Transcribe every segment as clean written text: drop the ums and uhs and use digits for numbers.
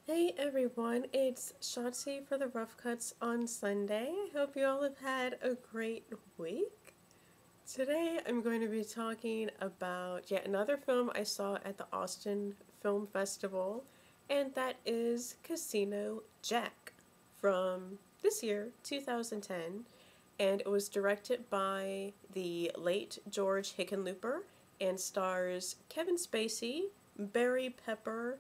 Hey everyone, it's Shotzi for the Rough Cuts on Sunday. I hope you all have had a great week. Today I'm going to be talking about yet another film I saw at the Austin Film Festival, and that is Casino Jack from this year, 2010. And it was directed by the late George Hickenlooper and stars Kevin Spacey, Barry Pepper,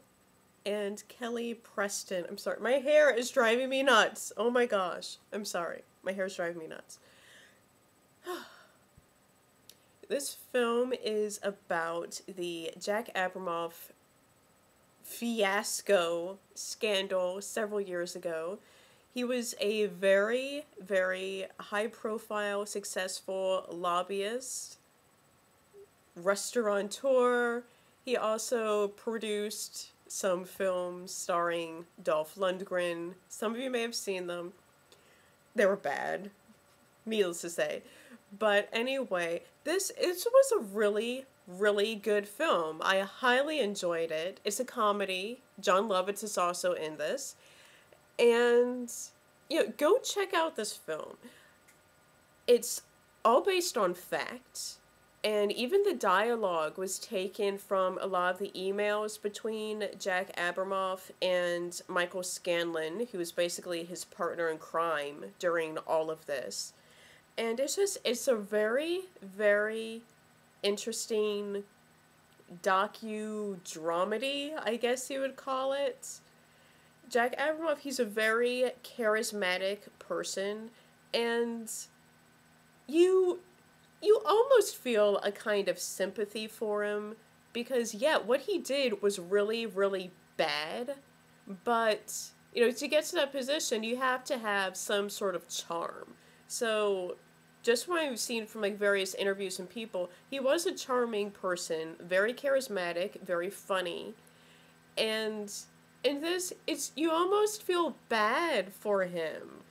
and Kelly Preston. I'm sorry, my hair is driving me nuts. Oh my gosh. I'm sorry. My hair is driving me nuts. This film is about the Jack Abramoff fiasco scandal several years ago. He was a very, very high profile, successful lobbyist, restaurateur. He also produced some films starring Dolph Lundgren. Some of you may have seen them. They were bad, needless to say. But anyway, this was a really, really good film. I highly enjoyed it. It's a comedy. John Lovitz is also in this. And, go check out this film. It's all based on fact. And even the dialogue was taken from a lot of the emails between Jack Abramoff and Michael Scanlon, who was basically his partner in crime during all of this. And it's a very, very interesting docu-dramedy, I guess you would call it. Jack Abramoff, he's a very charismatic person, and you you almost feel a kind of sympathy for him because, yeah, what he did was really, really bad. But, to get to that position, you have to have some sort of charm. So, just what I've seen from various interviews and people, he was a charming person, very charismatic, very funny. And in this, you almost feel bad for him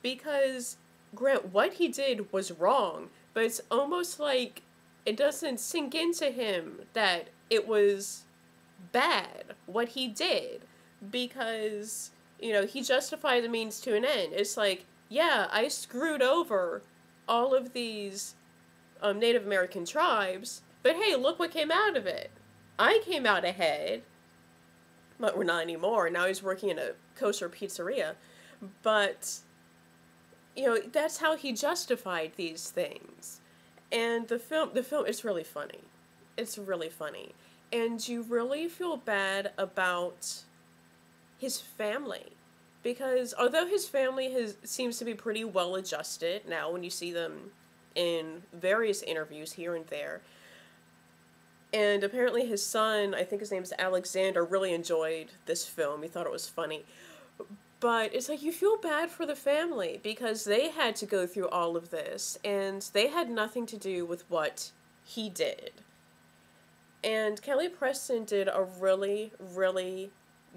because, grant, what he did was wrong, but it's almost like it doesn't sink into him that it was bad what he did because, he justified the means to an end. It's like, yeah, I screwed over all of these Native American tribes, but hey, look what came out of it. I came out ahead, but we're not anymore. Now he's working in a kosher pizzeria. But that's how he justified these things. And the film is really funny. It's really funny. And you really feel bad about his family. Because although his family seems to be pretty well adjusted now when you see them in various interviews here and there, and apparently his son, I think his name is Alexander, really enjoyed this film. He thought it was funny. But it's like you feel bad for the family because they had to go through all of this and they had nothing to do with what he did. And Kelly Preston did a really, really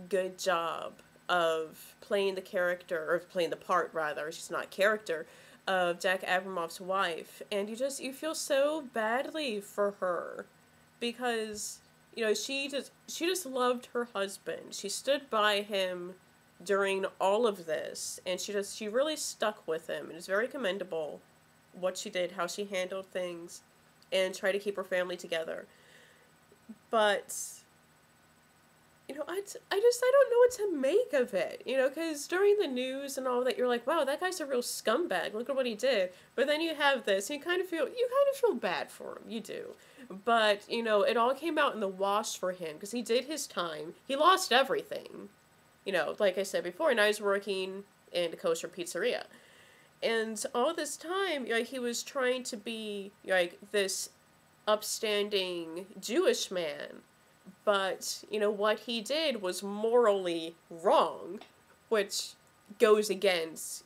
good job of playing the character, or playing the part rather, she's not character, of Jack Abramoff's wife. And you feel so badly for her because, she just loved her husband. She stood by him during all of this, and she really stuck with him, and it's very commendable what she did, how she handled things, and tried to keep her family together. But, I don't know what to make of it, because during the news and all that, you're like, wow, that guy's a real scumbag, look at what he did, but then you have this, and you kind of feel bad for him, you do. But, it all came out in the wash for him, because he did his time, he lost everything. Like I said before, and I was working in a kosher pizzeria. And all this time, he was trying to be, this upstanding Jewish man. But, what he did was morally wrong, which goes against,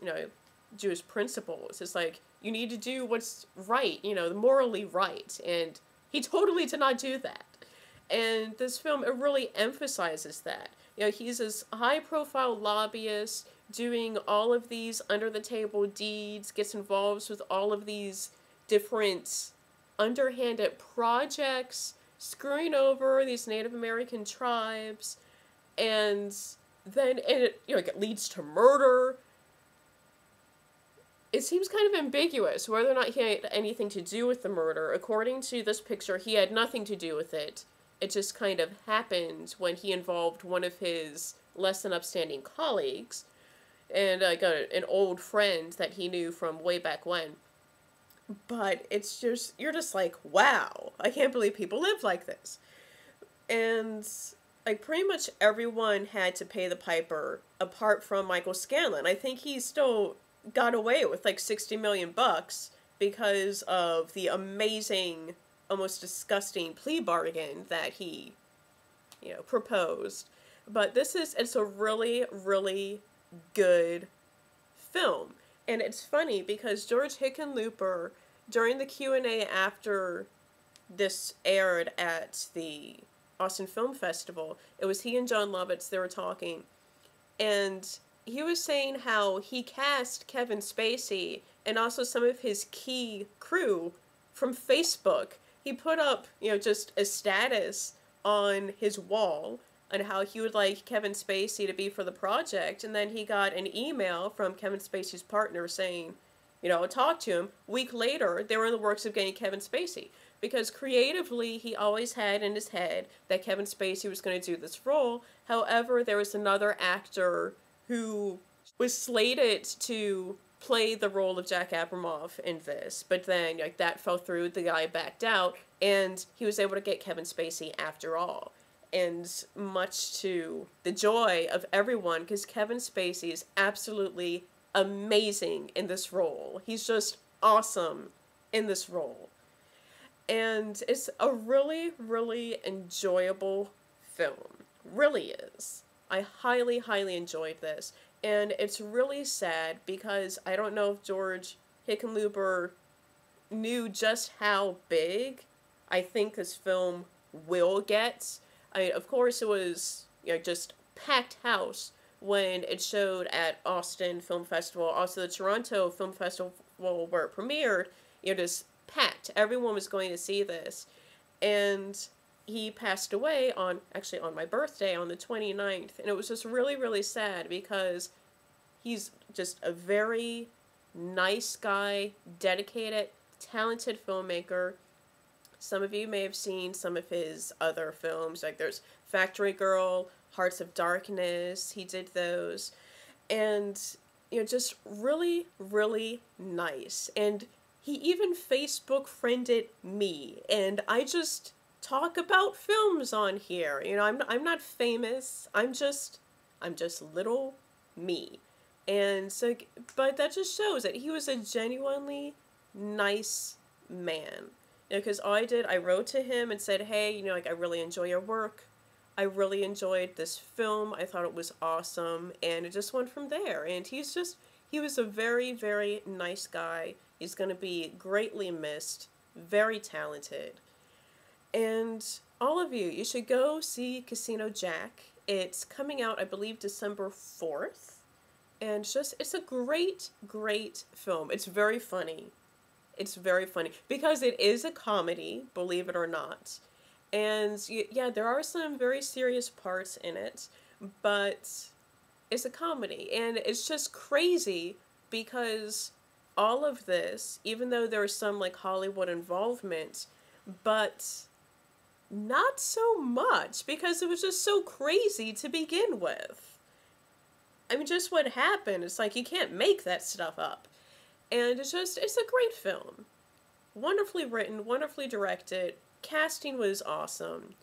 Jewish principles. It's like, you need to do what's right, morally right. And he totally did not do that. And this film, it really emphasizes that. He's this high-profile lobbyist doing all of these under-the-table deeds, gets involved with all of these different underhanded projects, screwing over these Native American tribes, and then it, like, it leads to murder. It seems kind of ambiguous whether or not he had anything to do with the murder. According to this picture, he had nothing to do with it. It just kind of happened when he involved one of his less than upstanding colleagues and an old friend that he knew from way back when. But it's just, you're just like, wow, I can't believe people live like this. And, like, pretty much everyone had to pay the piper, apart from Michael Scanlon. I think he still got away with, like, 60 million bucks because of the amazing, almost disgusting plea bargain that he, proposed. But it's a really, really good film. And it's funny because George Hickenlooper, during the Q&A after this aired at the Austin Film Festival, it was he and John Lovitz, they were talking, and he was saying how he cast Kevin Spacey and also some of his key crew from Facebook. He put up, just a status on his wall on how he would like Kevin Spacey to be for the project, and then he got an email from Kevin Spacey's partner saying, talk to him. A week later, they were in the works of getting Kevin Spacey, because creatively, he always had in his head that Kevin Spacey was going to do this role. However, there was another actor who was slated to play the role of Jack Abramoff in this, but then, that fell through, the guy backed out, and he was able to get Kevin Spacey after all. And much to the joy of everyone, because Kevin Spacey is absolutely amazing in this role. He's just awesome in this role. And it's a really, really enjoyable film. Really is. I highly, highly enjoyed this. And it's really sad because I don't know if George Hickenlooper knew just how big I think this film will get. Of course, it was, just packed house when it showed at Austin Film Festival. Also, the Toronto Film Festival where it premiered, just packed. Everyone was going to see this. And he passed away on my birthday on the 29th. And it was just really, really sad because he's just a very nice guy, dedicated, talented filmmaker. Some of you may have seen some of his other films, like there's Factory Girl, Hearts of Darkness, he did those. And, just really, really nice. And he even Facebook friended me, and I just talk about films on here. I'm not famous, I'm just little me. And so, but that just shows that he was a genuinely nice man. Because I wrote to him and said, hey, I really enjoy your work. I really enjoyed this film. I thought it was awesome. And it just went from there. And he was a very, very nice guy. He's going to be greatly missed. Very talented. And all of you should go see Casino Jack. It's coming out, I believe, December 4th. And it's a great, great film. It's very funny. It's very funny because it is a comedy, believe it or not. And yeah, there are some very serious parts in it, but it's a comedy. And it's just crazy because all of this, even though there's some like Hollywood involvement, but not so much because it was just so crazy to begin with. I mean, just what happened, it's like you can't make that stuff up. And it's a great film. Wonderfully written, wonderfully directed. Casting was awesome.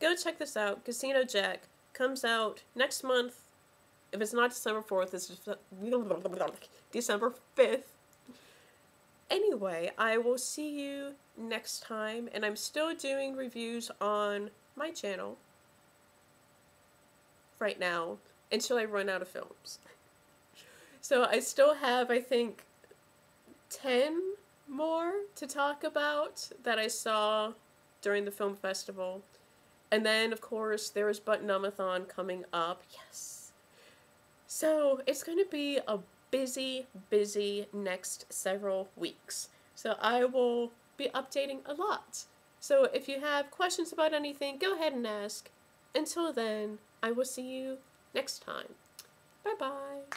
Go check this out. Casino Jack comes out next month. If it's not December 4th, it's December 5th. Anyway, I will see you next time. And I'm still doing reviews on my channel right now until I run out of films. So I still have, I think, 10 more to talk about that I saw during the film festival. And then, of course, there's Button-Umathon coming up. Yes. So it's going to be a busy, busy next several weeks. So I will be updating a lot. So if you have questions about anything, go ahead and ask. Until then, I will see you next time. Bye-bye.